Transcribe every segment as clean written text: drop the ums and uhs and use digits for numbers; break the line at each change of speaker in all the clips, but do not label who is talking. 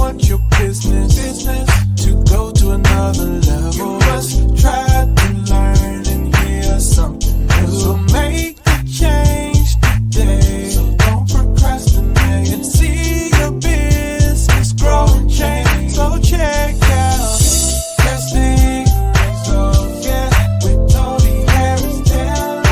want your business to go to another level. You must try to learn and hear something new. So make the change today. So don't procrastinate and see your business grow and change. So check out Testing Results, yeah, with Tony Harris Taylor.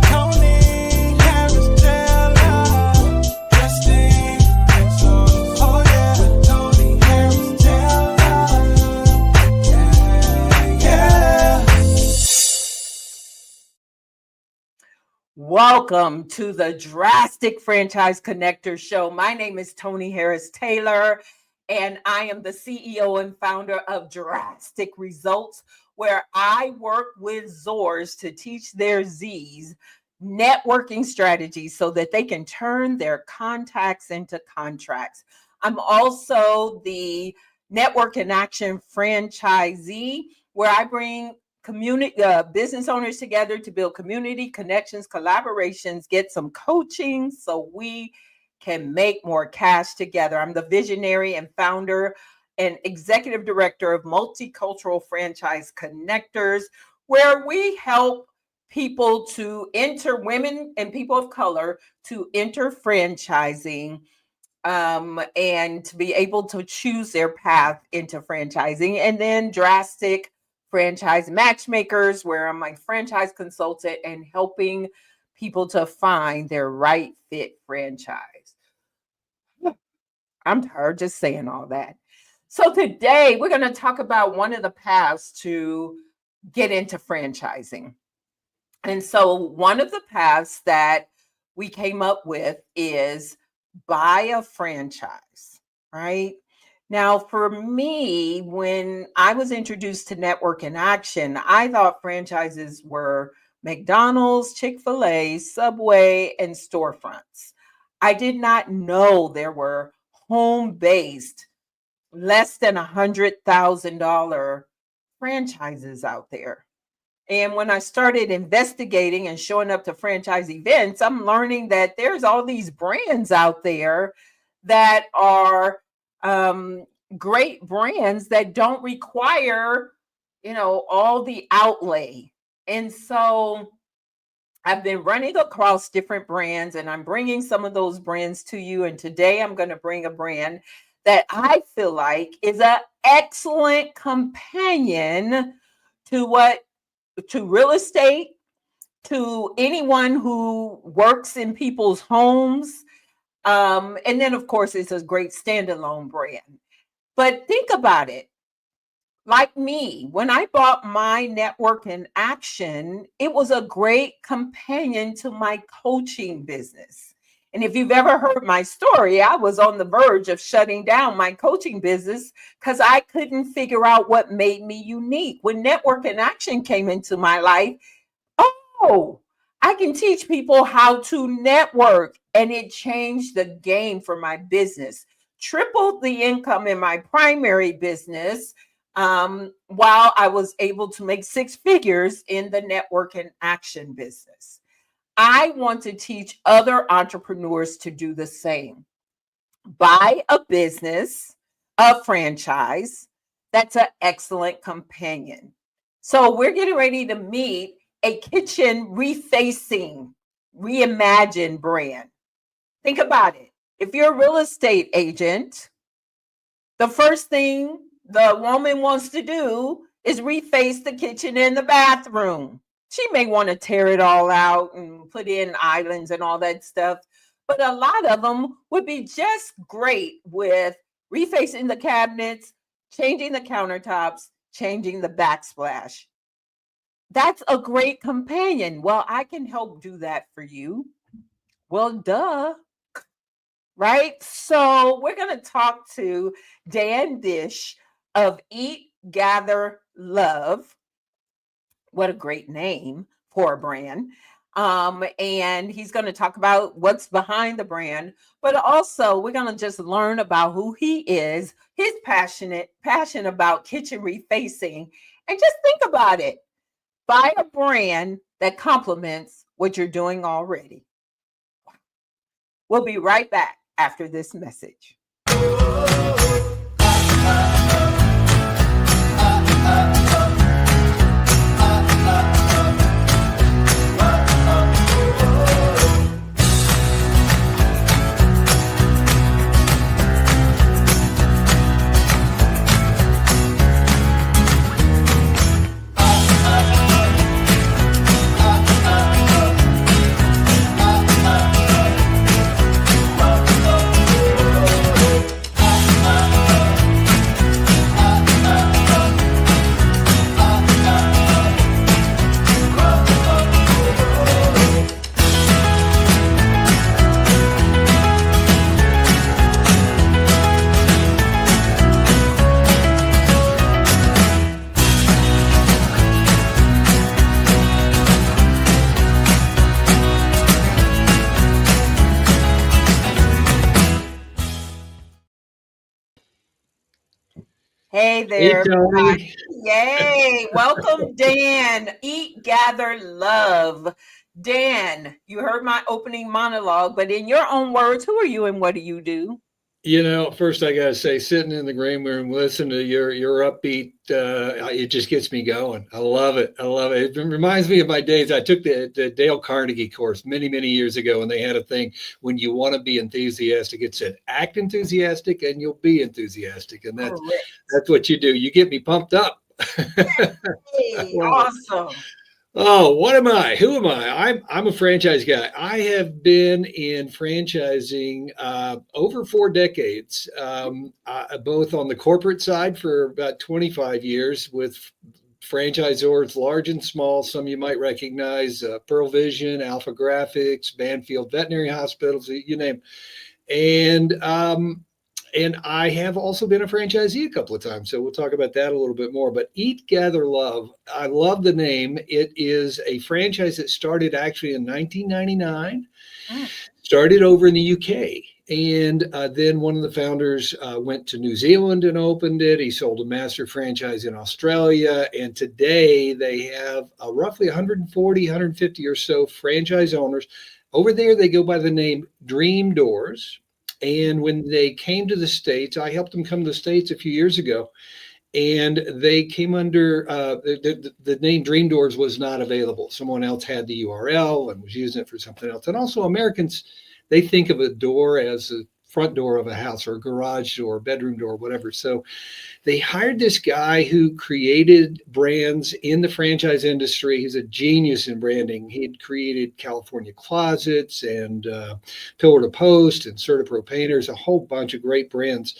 Tony Harris Taylor. Testing Results, oh yeah, with Tony Harris Taylor. Yeah, yeah.
Welcome to the Drastic Franchise Connector Show. My name is Tony Harris Taylor, and I am the CEO and founder of Drastic Results, where I work with Zors to teach their Zs networking strategies so that they can turn their contacts into contracts. I'm also the Network in Action franchisee, where I bring community business owners together to build community connections, collaborations, get some coaching so we can make more cash together. I'm the visionary and founder and executive director of Multicultural Franchise Connectors, where we help people to enter, women and people of color to enter franchising and to be able to choose their path into franchising. And then Drastic Franchise Matchmakers, where I'm a franchise consultant and helping people to find their right fit franchise. I'm tired just saying all that. So today we're going to talk about one of the paths to get into franchising. And so one of the paths that we came up with is buy a franchise, right? Now, for me, when I was introduced to Network in Action, I thought franchises were McDonald's, Chick-fil-A, Subway, and storefronts. I did not know there were home-based, less than $100,000 franchises out there. And when I started investigating and showing up to franchise events, I'm learning that there's all these brands out there that are great brands that don't require, all the outlay. And so I've been running across different brands, and I'm bringing some of those brands to you. And today I'm going to bring a brand that I feel like is an excellent companion to real estate, to anyone who works in people's homes. And then, of course, it's a great standalone brand. But think about it. Like me, when I bought my Network in Action, it was a great companion to my coaching business. And if you've ever heard my story, I was on the verge of shutting down my coaching business because I couldn't figure out what made me unique. When Network in Action came into my life, I can teach people how to network, and it changed the game for my business. Tripled the income in my primary business while I was able to make six figures in the Network in Action business. I want to teach other entrepreneurs to do the same. Buy a business, a franchise that's an excellent companion. So we're getting ready to meet a kitchen refacing, reimagined brand. Think about it. If you're a real estate agent, the first thing the woman wants to do is reface the kitchen and the bathroom. She may want to tear it all out and put in islands and all that stuff, but a lot of them would be just great with refacing the cabinets, changing the countertops, changing the backsplash. That's a great companion. Well, I can help do that for you. Well, duh. Right? So we're going to talk to Dan Bish of Eat, Gather, Love. What a great name for a brand. And he's going to talk about what's behind the brand, but also we're going to just learn about who he is, his passion about kitchen refacing, and just think about it. Buy a brand that complements what you're doing already. We'll be right back after this message. Hey
Hey,
there,
Tony.
everybody. Yay. Welcome, Dan. Eat, gather, love. Dan, you heard my opening monologue, but in your own words, who are you and what do you do?
First I gotta say, sitting in the green room, listening to your upbeat, it just gets me going. I love it. I love it. It reminds me of my days. I took the Dale Carnegie course many, many years ago, and they had a thing when you want to be enthusiastic. It said, "Act enthusiastic, and you'll be enthusiastic," and that's
Correct.
that's what you do. You get me pumped up.
Hey,
Well,
awesome.
oh, what am I? Who am I? I'm a franchise guy. I have been in franchising over 4 decades, both on the corporate side for about 25 years with franchisors large and small. Some you might recognize: Pearl Vision, Alpha Graphics, Banfield Veterinary Hospitals, you name. And and I have also been a franchisee a couple of times. So we'll talk about that a little bit more. But Eat, Gather, Love, I love the name. It is a franchise that started actually in 1999,
Mm.
started over in the UK. And then one of the founders went to New Zealand and opened it. He sold a master franchise in Australia. And today they have roughly 140, 150 or so franchise owners. Over there, they go by the name Dream Doors. And when they came to the States, I helped them come to the States a few years ago. And they came under the name Dream Doors was not available. Someone else had the URL and was using it for something else. And also, Americans, they think of a door as a front door of a house or a garage door, bedroom door, whatever. So they hired this guy who created brands in the franchise industry. He's a genius in branding. He had created California Closets and Pillar to Post and Certapro Painters, a whole bunch of great brands.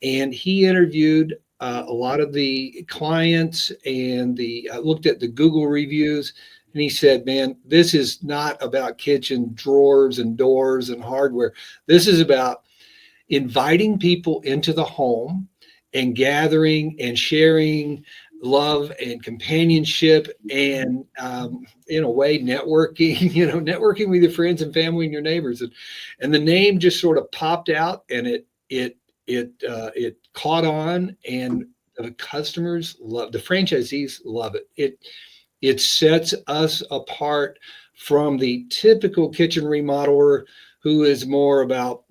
And he interviewed a lot of the clients and looked at the Google reviews. And he said, "Man, this is not about kitchen drawers and doors and hardware. This is about inviting people into the home and gathering and sharing love and companionship and in a way networking networking with your friends and family and your neighbors." And the name just sort of popped out, and it caught on, and the customers love, the franchisees love it sets us apart from the typical kitchen remodeler who is more about,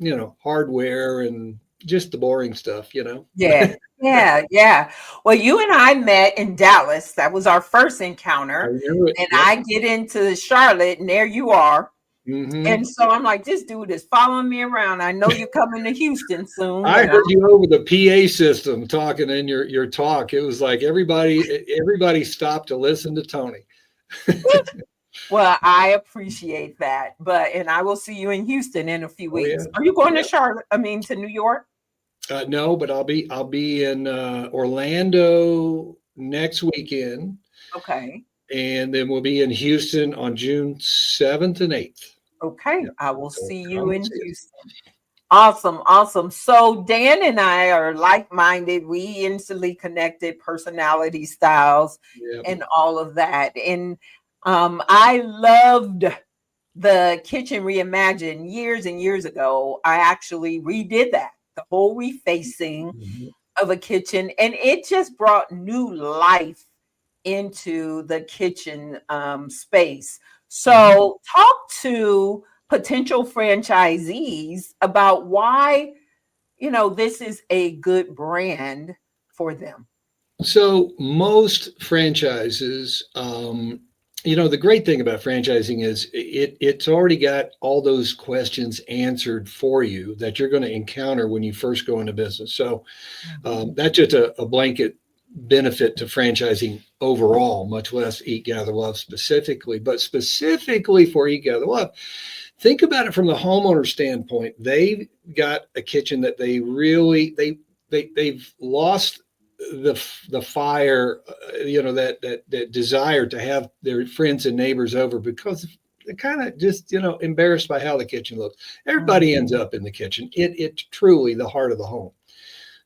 hardware and just the boring stuff.
Yeah, yeah, yeah. Well, you and I met in Dallas. That was our first
I
encounter.
remember it.
And
Yep.
I get into Charlotte, and there you are.
Hmm.
And so I'm like, this dude is following me around. I know you're coming to Houston soon.
I
And
heard you over the PA system talking in your talk. It was like everybody stopped to listen to Tony.
well, I appreciate that. And I will see you in Houston in a few
Oh yeah.
weeks. Are you going to
Yep.
Charlotte? I mean, to New York?
No, but I'll be in Orlando next weekend,
Okay.
and then we'll be in Houston on June 7th and 8th.
Okay.
Yeah.
I will
So
see you
come
in
see us.
Houston. Awesome. Awesome. So Dan and I are like-minded. We instantly connected personality styles
Yeah.
and all of that. And I loved the Kitchen Reimagined years and years ago. I actually redid that, the whole refacing
Mhm.
of a kitchen, and it just brought new life into the kitchen space.
Mhm.
So, talk to potential franchisees about why this is a good brand for them.
So most franchises, the great thing about franchising is it's already got all those questions answered for you that you're going to encounter when you first go into business. So
Mhm.
that's just a blanket benefit to franchising overall, much less Eat, Gather, Love specifically. But specifically for Eat, Gather, Love, think about it from the homeowner standpoint. They've got a kitchen that they really they've lost the fire, that desire to have their friends and neighbors over because they're kind of just embarrassed by how the kitchen looks. Everybody ends
Mhm.
up in the kitchen. It's truly the heart of the home.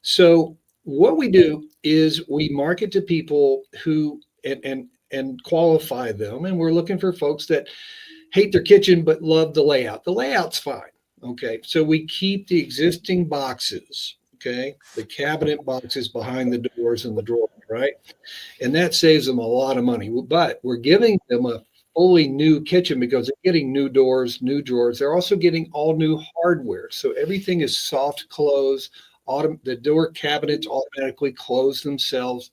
So what we do is we market to people who and qualify them, and we're looking for folks that hate their kitchen but love the layout. The layout's fine. Okay. So we keep the existing boxes. Okay. The cabinet boxes behind the doors and the drawers, right? And that saves them a lot of money. But we're giving them a fully new kitchen because they're getting new doors, new drawers. They're also getting all new hardware. So everything is soft close. The door cabinets automatically close themselves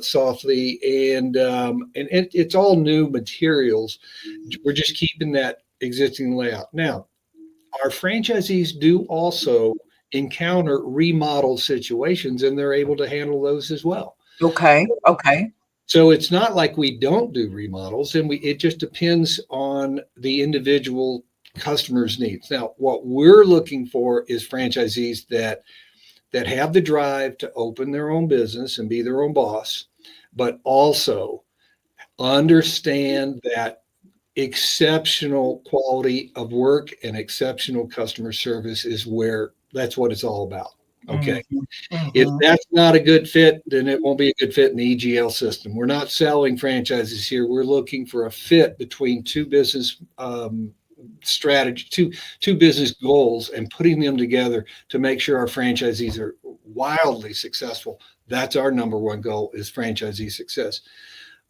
softly, and it's all new materials. We're just keeping that existing layout. Now, our franchisees do also encounter remodel situations, and they're able to handle those as well.
Okay. Okay.
So it's not like we don't do remodels, and it just depends on the individual customer's needs. Now, what we're looking for is franchisees that have the drive to open their own business and be their own boss, but also understand that exceptional quality of work and exceptional customer service that's what it's all about. Okay.
Mm-hmm.
If that's not a good fit, then it won't be a good fit in the EGL system. We're not selling franchises here. We're looking for a fit between two business strategy, two business goals, and putting them together to make sure our franchisees are wildly successful. That's our number one goal, is franchisee success.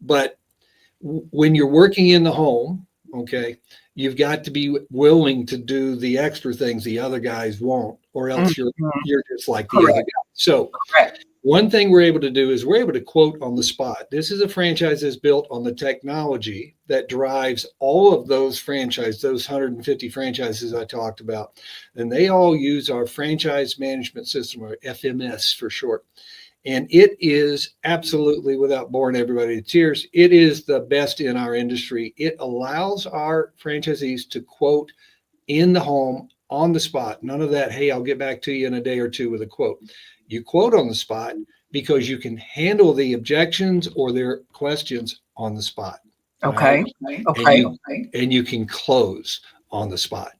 But when you're working in the home, okay, you've got to be willing to do the extra things the other guys won't, or else you're just like the other guy. So one thing we're able to do is we're able to quote on the spot. This is a franchise that's built on the technology that drives all of those franchises, those 150 franchises I talked about. And they all use our franchise management system, or FMS for short. And it is absolutely, without boring everybody to tears, it is the best in our industry. It allows our franchisees to quote in the home on the spot. None of that, hey, I'll get back to you in a day or two with a quote. You quote on the spot because you can handle the objections or their questions on the spot.
Okay.
Right?
Okay.
And you can close on the spot.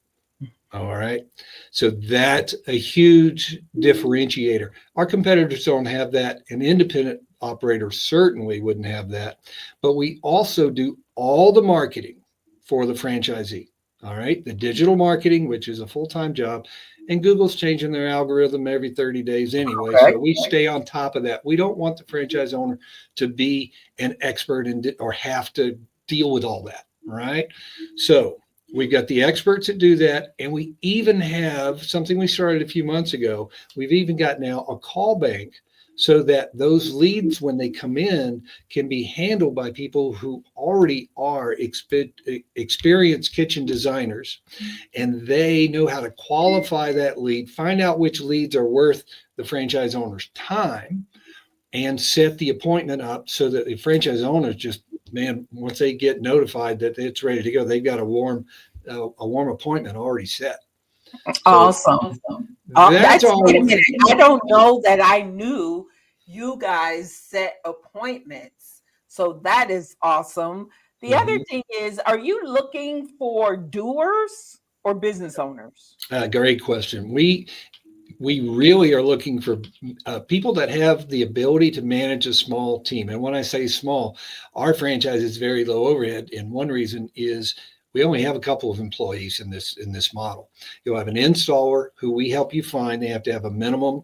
All right. So that's a huge differentiator. Our competitors don't have that. An independent operator certainly wouldn't have that. But we also do all the marketing for the franchisee. All right. The digital marketing, which is a full-time job, and Google's changing their algorithm every 30 days anyway. Okay. So we stay on top of that. We don't want the franchise owner to be an expert or have to deal with all that. Right. So we've got the experts that do that. And we even have something we started a few months ago. We've even got now a call bank so that those leads, when they come in, can be handled by people who already are experienced kitchen designers. And they know how to qualify that lead, find out which leads are worth the franchise owner's time, and set the appointment up so that the franchise owners just, man, once they get notified that it's ready to go, they've got a warm appointment already set.
Awesome. Wait a minute. I don't know that I knew you guys set appointments. So that is awesome. The other thing is, are you looking for doers or business owners?
Great question. We really are looking for people that have the ability to manage a small team. And when I say small, our franchise is very low overhead. And one reason is we only have a couple of employees in this model. You'll have an installer who we help you find. They have to have a minimum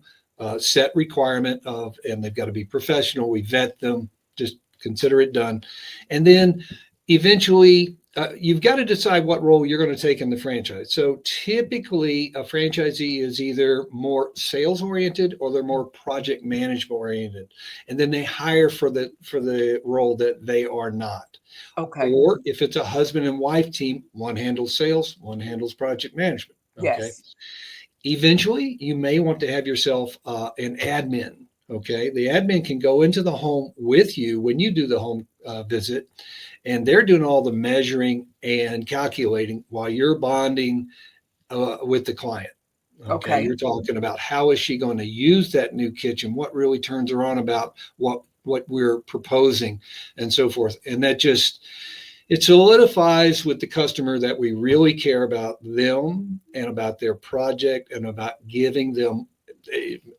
set requirement and they've got to be professional. We vet them, just consider it done. And then eventually, you've got to decide what role you're going to take in the franchise. So typically a franchisee is either more sales oriented or they're more project management oriented. And then they hire for the role that they are not.
Okay.
Or if it's a husband and wife team, one handles sales, one handles project management. Okay.
Yes.
Eventually you may want to have yourself an admin. Okay. The admin can go into the home with you when you do the home visit, and they're doing all the measuring and calculating while you're bonding with the client. Okay. You're talking about how is she going to use that new kitchen? What really turns her on about what we're proposing and so forth. And that just, it solidifies with the customer that we really care about them and about their project and about giving them,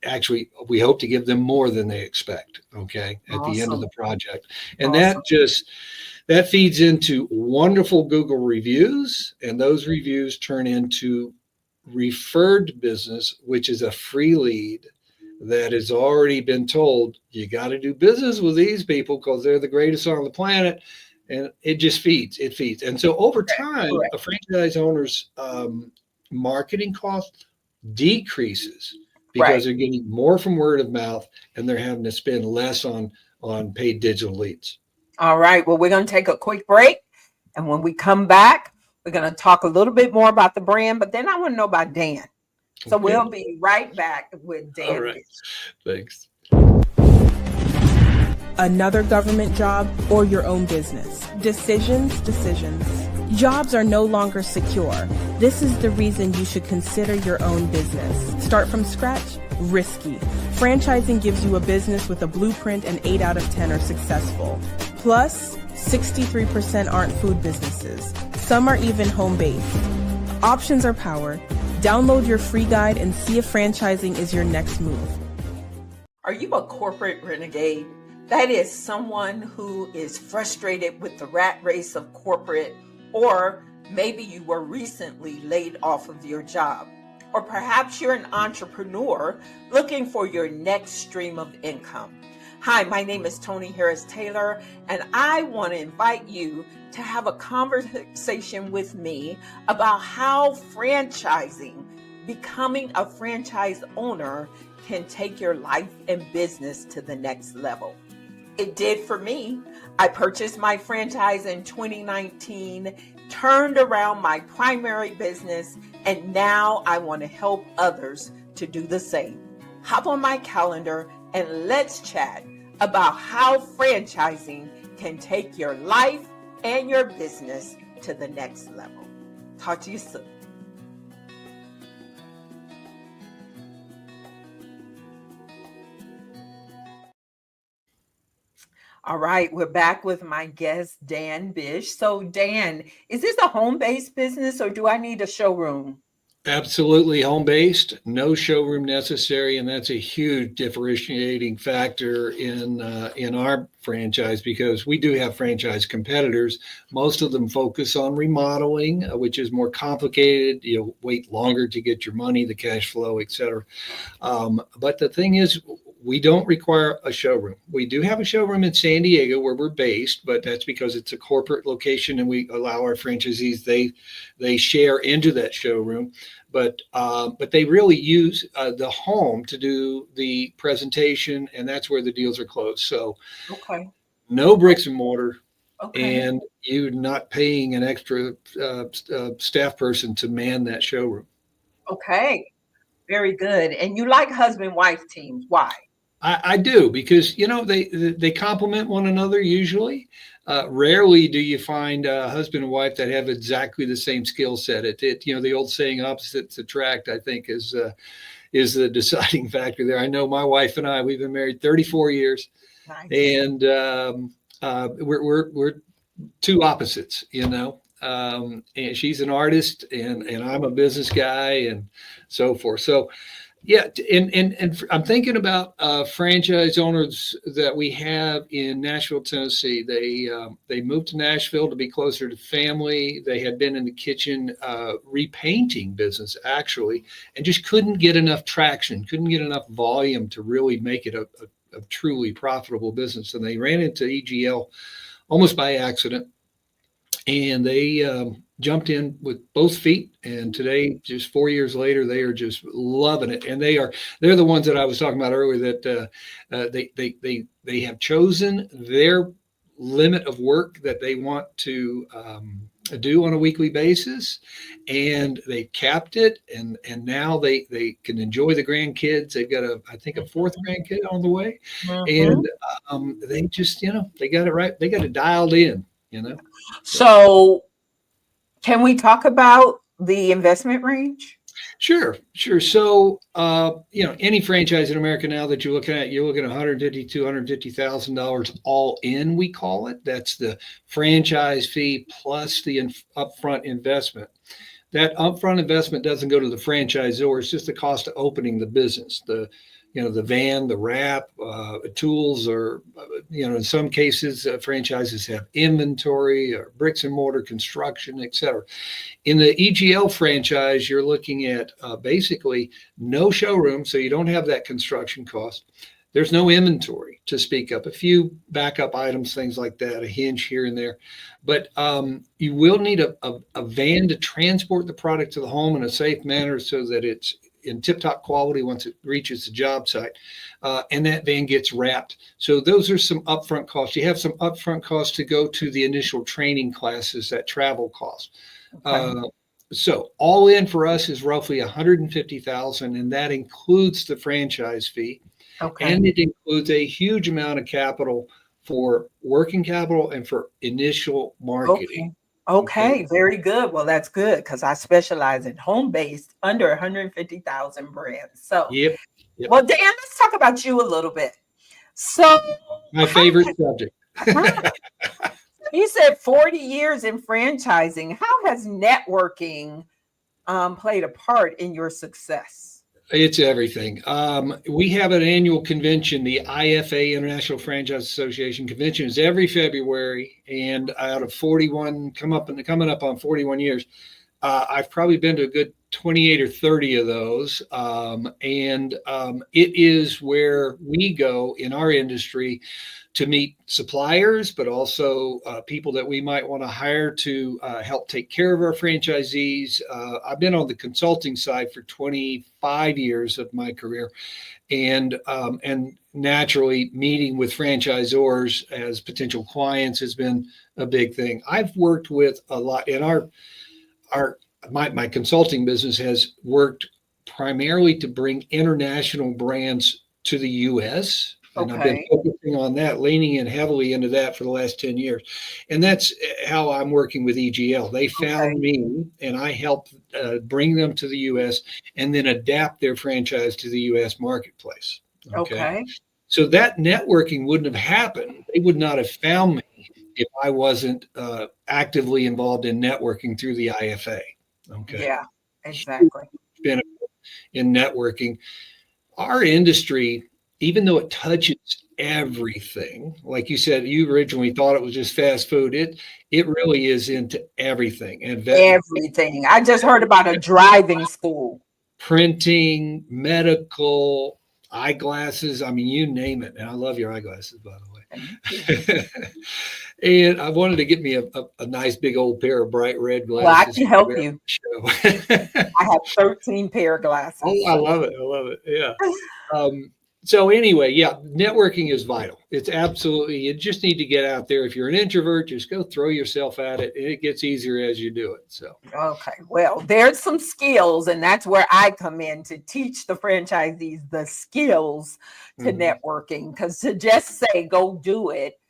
actually, we hope to give them more than they expect. Okay. At the end of the project. And that feeds into wonderful Google reviews, and those reviews turn into referred business, which is a free lead that has already been told, you got to do business with these people because they're the greatest on the planet. And it just feeds. And so over time,
Correct.
a franchise owner's marketing cost decreases because
Right.
they're getting more from word of mouth and they're having to spend less on paid digital leads.
All right. Well, we're going to take a quick break. And when we come back, we're going to talk a little bit more about the brand, but then I want to know about Dan. So
Okay.
we'll be right back with Dan.
All right. Thanks.
Another government job or your own business. Decisions. Jobs are no longer secure. This is the reason you should consider your own business. Start from scratch? Risky. Franchising gives you a business with a blueprint and 8 out of 10 are successful. Plus, 63% aren't food businesses. Some are even home-based. Options are power. Download your free guide and see if franchising is your next move.
Are you a corporate renegade? That is someone who is frustrated with the rat race of corporate, or maybe you were recently laid off of your job. Or perhaps you're an entrepreneur looking for your next stream of income. Hi, my name is Tony Harris Taylor, and I want to invite you to have a conversation with me about how franchising, becoming a franchise owner, can take your life and business to the next level. It did for me. I purchased my franchise in 2019, turned around my primary business, and now I want to help others to do the same. Hop on my calendar and let's chat about how franchising can take your life and your business to the next level. Talk to you soon. All right, we're back with my guest, Dan Bish. So, Dan, is this a home-based business or do I need a showroom?
Absolutely home-based, no showroom necessary, and that's a huge differentiating factor in our franchise because we do have franchise competitors. Most of them focus on remodeling, which is more complicated. You wait longer to get your money, the cash flow, et cetera. But the thing is, we don't require a showroom. We do have a showroom in San Diego where we're based, but that's because it's a corporate location and we allow our franchisees, they share into that showroom. But they really use the home to do the presentation, and that's where the deals are closed. So
Okay.
no bricks and mortar,
Okay.
and you're not paying an extra staff person to man that showroom.
Okay. Very good. And you like husband-wife teams. Why?
I do because they complement one another usually. Rarely do you find a husband and wife that have exactly the same skill set. The old saying "opposites attract," I think, is the deciding factor there. I know my wife and we've been married 34 years,
Nice.
and we're two opposites. And she's an artist, and I'm a business guy, and so forth. So. Yeah, and I'm thinking about franchise owners that we have in Nashville, Tennessee. They moved to Nashville to be closer to family. They had been in the kitchen repainting business actually, and just couldn't get enough traction, couldn't get enough volume to really make it a truly profitable business. And they ran into EGL almost by accident, and they jumped in with both feet. And today, just 4 years later, they are just loving it. And they're the ones that I was talking about earlier that they have chosen their limit of work that they want to do on a weekly basis, and they capped it. And now they can enjoy the grandkids. They've got I think a fourth grandkid on the way, and they just they got it right. They got it dialed in.
So can we talk about the investment range?
Sure. So, any franchise in America now that you're looking at $150,000, $250,000 all in, we call it. That's the franchise fee plus the upfront investment. that upfront investment doesn't go to the franchisor. It's just the cost of opening the business, the van, the wrap, tools, or, in some cases, franchises have inventory or bricks and mortar construction, et cetera. In the EGL franchise, you're looking at basically no showroom, so you don't have that construction cost. There's no inventory to speak of, a few backup items, things like that, a hinge here and there. But you will need a van to transport the product to the home in a safe manner so that it's in tip-top quality once it reaches the job site, and that van gets wrapped. So those are some upfront costs. You have some upfront costs to go to the initial training classes, that travel cost. Okay. So all in for us is roughly $150,000, and that includes the franchise fee. Okay. And it includes a huge amount of capital for working capital and for initial marketing.
Okay, very good. Well, that's good because I specialize in home-based under 150,000 brands. So,
yep.
Well, Dan, let's talk about you a little bit. So,
my favorite subject.
You said 40 years in franchising. How has networking played a part in your success?
It's everything. We have an annual convention, the IFA, International Franchise Association convention, is every February, and out of 41, coming up on 41 years, I've probably been to a good 28 or 30 of those, and it is where we go in our industry to meet suppliers, but also people that we might want to hire to help take care of our franchisees. I've been on the consulting side for 25 years of my career, and naturally meeting with franchisors as potential clients has been a big thing. I've worked with a lot in my consulting business has worked primarily to bring international brands to the U.S. And okay. I've been focusing on that, leaning in heavily into that for the last 10 years. And that's how I'm working with EGL. They found me, and I helped bring them to the U.S. and then adapt their franchise to the U.S. marketplace. Okay. So that networking wouldn't have happened. They would not have found me if I wasn't actively involved in networking through the IFA. Okay.
Yeah, exactly.
Benefit in networking. Our industry, even though it touches everything, like you said, you originally thought it was just fast food. It really is into everything. And
everything. I just heard about a driving school.
Printing, medical, eyeglasses. I mean, you name it. And I love your eyeglasses, by the way. And I wanted to get me a nice big old pair of bright red glasses.
Well, I can help you. I have 13 pair of glasses.
Oh, I love it. Yeah. So anyway, yeah, networking is vital. It's absolutely, you just need to get out there. If you're an introvert, just go throw yourself at it, and it gets easier as you do it. So,
okay, well, there's some skills, and that's where I come in to teach the franchisees the skills to networking. Because to just say, go do it,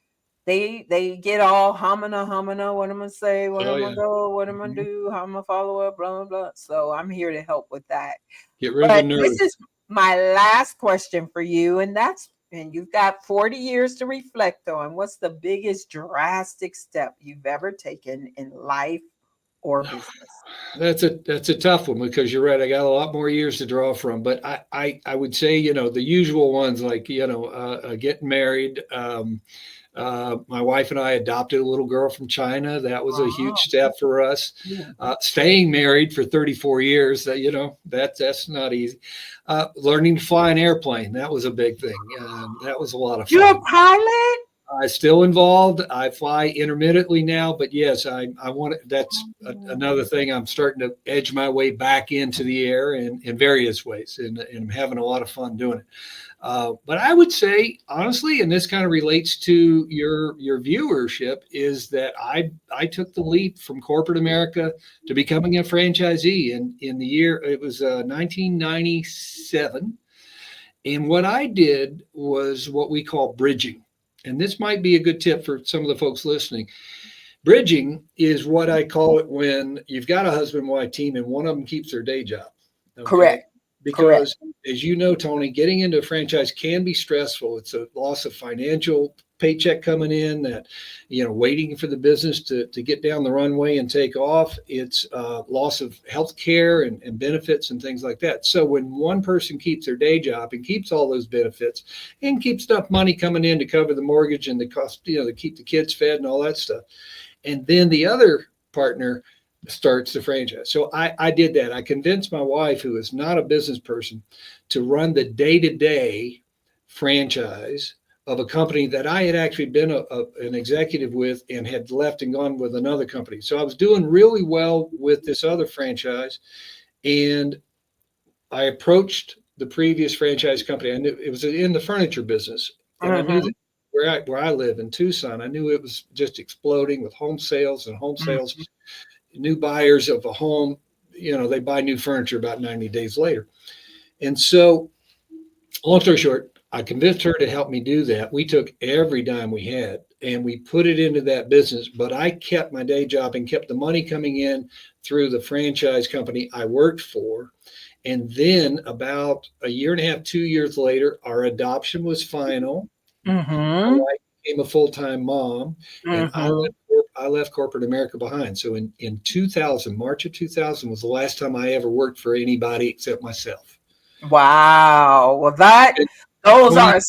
they get all hamina, what I'm gonna say, what I'm gonna go, what I'm gonna do, how I'm gonna follow up, blah blah blah. So I'm here to help with that.
Get rid of the nerves.
This is my last question for you, and you've got 40 years to reflect on. What's the biggest drastic step you've ever taken in life or business?
That's a tough one, because you're right. I got a lot more years to draw from, but I would say, the usual ones, like, getting married. My wife and I adopted a little girl from China. That was a huge step for us. Staying married for 34 years, that's not easy. Learning to fly an airplane, that was a big thing. That was a lot of fun.
You're a pilot?
I'm still involved. I fly intermittently now, but yes, I want to, that's another thing. I'm starting to edge my way back into the air in various ways, and I'm having a lot of fun doing it. But I would say, honestly, and this kind of relates to your viewership, is that I took the leap from corporate America to becoming a franchisee in the year, it was 1997. And what I did was what we call bridging. And this might be a good tip for some of the folks listening. Bridging is what I call it when you've got a husband and wife team and one of them keeps their day job. Okay?
Correct.
Because as you know, Tony, getting into a franchise can be stressful. It's a loss of financial paycheck coming in, that, waiting for the business to get down the runway and take off. It's loss of health care and benefits and things like that. So when one person keeps their day job and keeps all those benefits and keeps enough money coming in to cover the mortgage and the cost, to keep the kids fed and all that stuff, and then the other partner starts the franchise. So I did that. I convinced my wife, who is not a business person, to run the day-to-day franchise of a company that I had actually been an executive with and had left and gone with another company. So I was doing really well with this other franchise. And I approached the previous franchise company. I knew it was in the furniture business. And I knew that where I live in Tucson, I knew it was just exploding with home sales and home sales. New buyers of a home, they buy new furniture about 90 days later. And so, long story short, I convinced her to help me do that. We took every dime we had and we put it into that business, but I kept my day job and kept the money coming in through the franchise company I worked for. And then about a year and a half, 2 years later, our adoption was final. My wife became a full-time mom, and I left corporate America behind. So in 2000, March of 2000 was the last time I ever worked for anybody except myself.
Wow. Well, those are a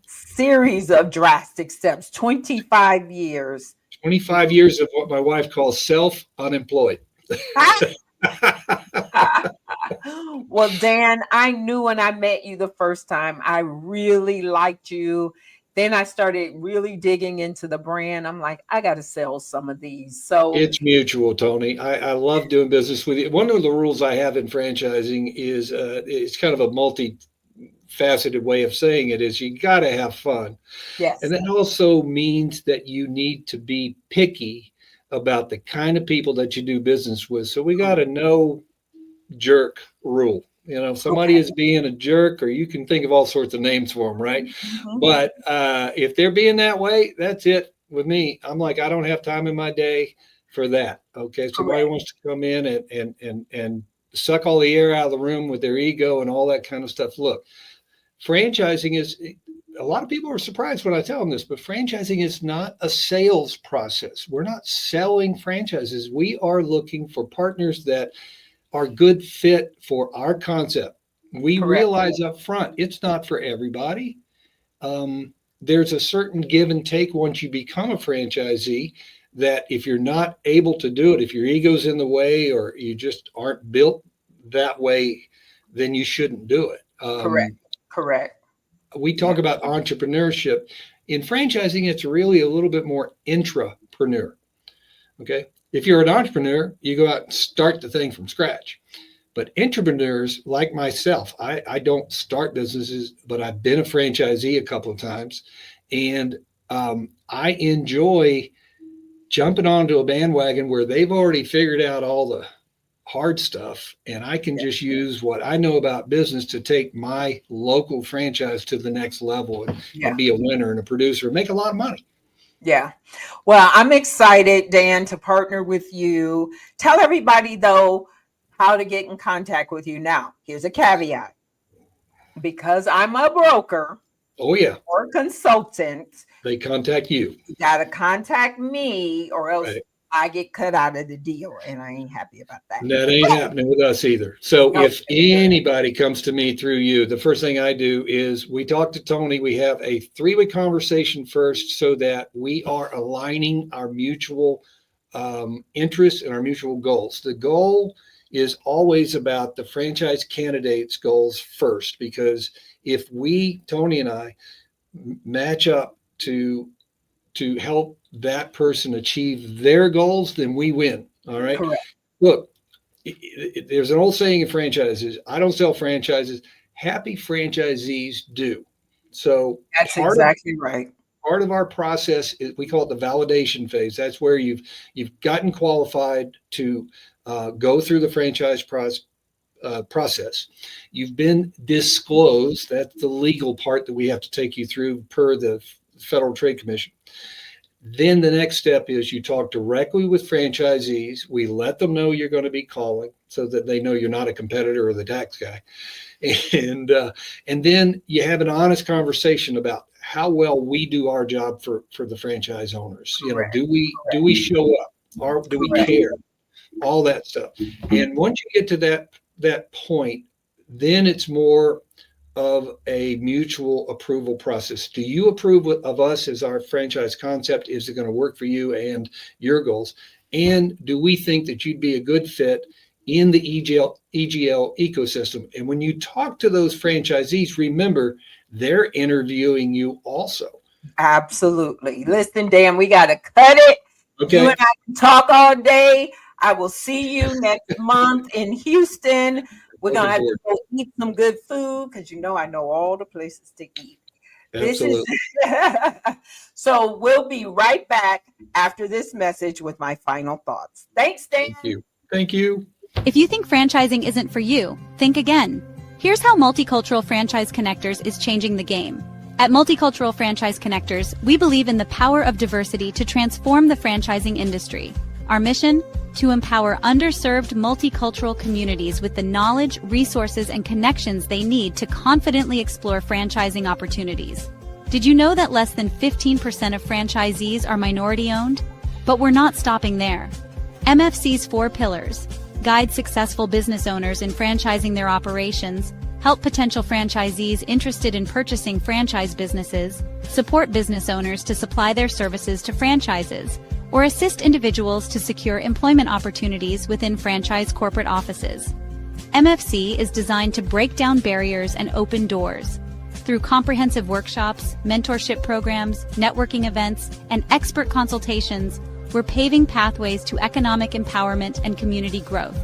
series of drastic steps. 25 years.
25 years of what my wife calls self-unemployed.
Well, Dan, I knew when I met you the first time, I really liked you. Then I started really digging into the brand. I'm like, I got to sell some of these. So
it's mutual, Tony. I love doing business with you. One of the rules I have in franchising is it's kind of a multi-faceted way of saying it, is you got to have fun.
Yes.
And that also means that you need to be picky about the kind of people that you do business with. So we got a no jerk rule. If somebody is being a jerk, or you can think of all sorts of names for them, right? But if they're being that way, that's it with me. I'm like, I don't have time in my day for that. Okay. Somebody wants to come in and suck all the air out of the room with their ego and all that kind of stuff. Look, franchising is, a lot of people are surprised when I tell them this, but franchising is not a sales process. We're not selling franchises. We are looking for partners that are good fit for our concept. We realize up front, it's not for everybody. There's a certain give and take once you become a franchisee, that if you're not able to do it, if your ego's in the way or you just aren't built that way, then you shouldn't do it.
Correct.
We talk about entrepreneurship. In franchising, it's really a little bit more intrapreneur. Okay. If you're an entrepreneur, you go out and start the thing from scratch. But entrepreneurs like myself, I don't start businesses, but I've been a franchisee a couple of times. And I enjoy jumping onto a bandwagon where they've already figured out all the hard stuff. And I can just use what I know about business to take my local franchise to the next level and be a winner and a producer and make a lot of money.
Yeah. Well, I'm excited, Dan, to partner with you. Tell everybody, though, how to get in contact with you. Now, here's a caveat. Because I'm a broker or consultant,
they contact you.
You got to contact me or else I get cut out of the deal, and I ain't happy about that.
That ain't happening with us either. So if anybody comes to me through you, the first thing I do is we talk to Tony. We have a 3-way conversation first so that we are aligning our mutual interests and our mutual goals. The goal is always about the franchise candidate's goals first, because if we, Tony and I, match up to help that person achieve their goals, then we win. All right.
Correct.
Look, there's an old saying in franchises, I don't sell franchises. Happy franchisees do. So
that's exactly right.
Part of our process is, we call it the validation phase. That's where you've gotten qualified to go through the franchise process. You've been disclosed. That's the legal part that we have to take you through per the Federal Trade Commission. Then the next step is you talk directly with franchisees. We let them know you're going to be calling so that they know you're not a competitor or the tax guy. And then you have an honest conversation about how well we do our job for the franchise owners.
Correct.
Do we show up, or do we care? All that stuff. And once you get to that point, then it's more of a mutual approval process. Do you approve of us as our franchise concept? Is it going to work for you and your goals? And do we think that you'd be a good fit in the EGL ecosystem? And when you talk to those franchisees, remember, they're interviewing you also.
Absolutely. Listen, Dan, we got to cut it.
Okay.
You and I can talk all day. I will see you next month in Houston. We're going to have to go eat some good food because I know all the places to eat.
Absolutely.
So we'll be right back after this message with my final thoughts. Thanks, Dan.
Thank you.
If you think franchising isn't for you, think again. Here's how Multicultural Franchise Connectors is changing the game. At Multicultural Franchise Connectors, we believe in the power of diversity to transform the franchising industry. Our mission? To empower underserved multicultural communities with the knowledge, resources, and connections they need to confidently explore franchising opportunities. Did you know that less than 15% of franchisees are minority-owned? But we're not stopping there. MFC's 4 pillars: guide successful business owners in franchising their operations, help potential franchisees interested in purchasing franchise businesses, support business owners to supply their services to franchises, or assist individuals to secure employment opportunities within franchise corporate offices. MFC is designed to break down barriers and open doors. Through comprehensive workshops, mentorship programs, networking events, and expert consultations, we're paving pathways to economic empowerment and community growth.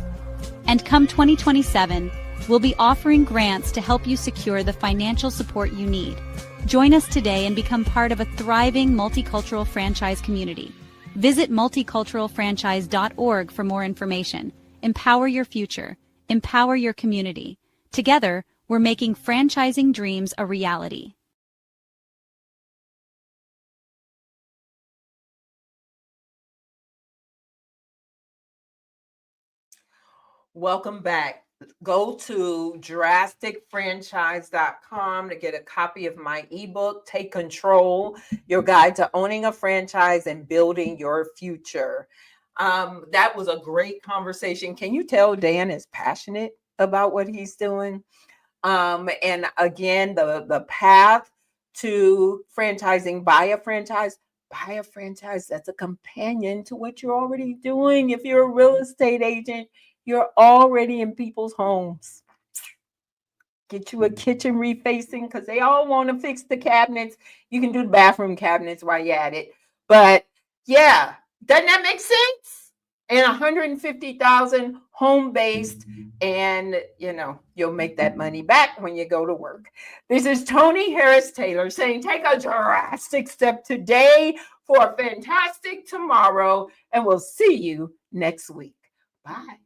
And come 2027, we'll be offering grants to help you secure the financial support you need. Join us today and become part of a thriving multicultural franchise community. Visit multiculturalfranchise.org for more information. Empower your future. Empower your community. Together, we're making franchising dreams a reality.
Welcome back. Go to drasticfranchise.com to get a copy of my ebook, Take Control, Your Guide to Owning a Franchise and Building Your Future. That was a great conversation. Can you tell Dan is passionate about what he's doing? And again, the path to franchising, buy a franchise that's a companion to what you're already doing. If you're a real estate agent, you're already in people's homes. Get you a kitchen refacing because they all want to fix the cabinets. You can do the bathroom cabinets while you're at it. But yeah, doesn't that make sense? And 150,000 home-based, and you'll make that money back when you go to work. This is Tony Harris Taylor saying, take a drastic step today for a fantastic tomorrow, and we'll see you next week. Bye.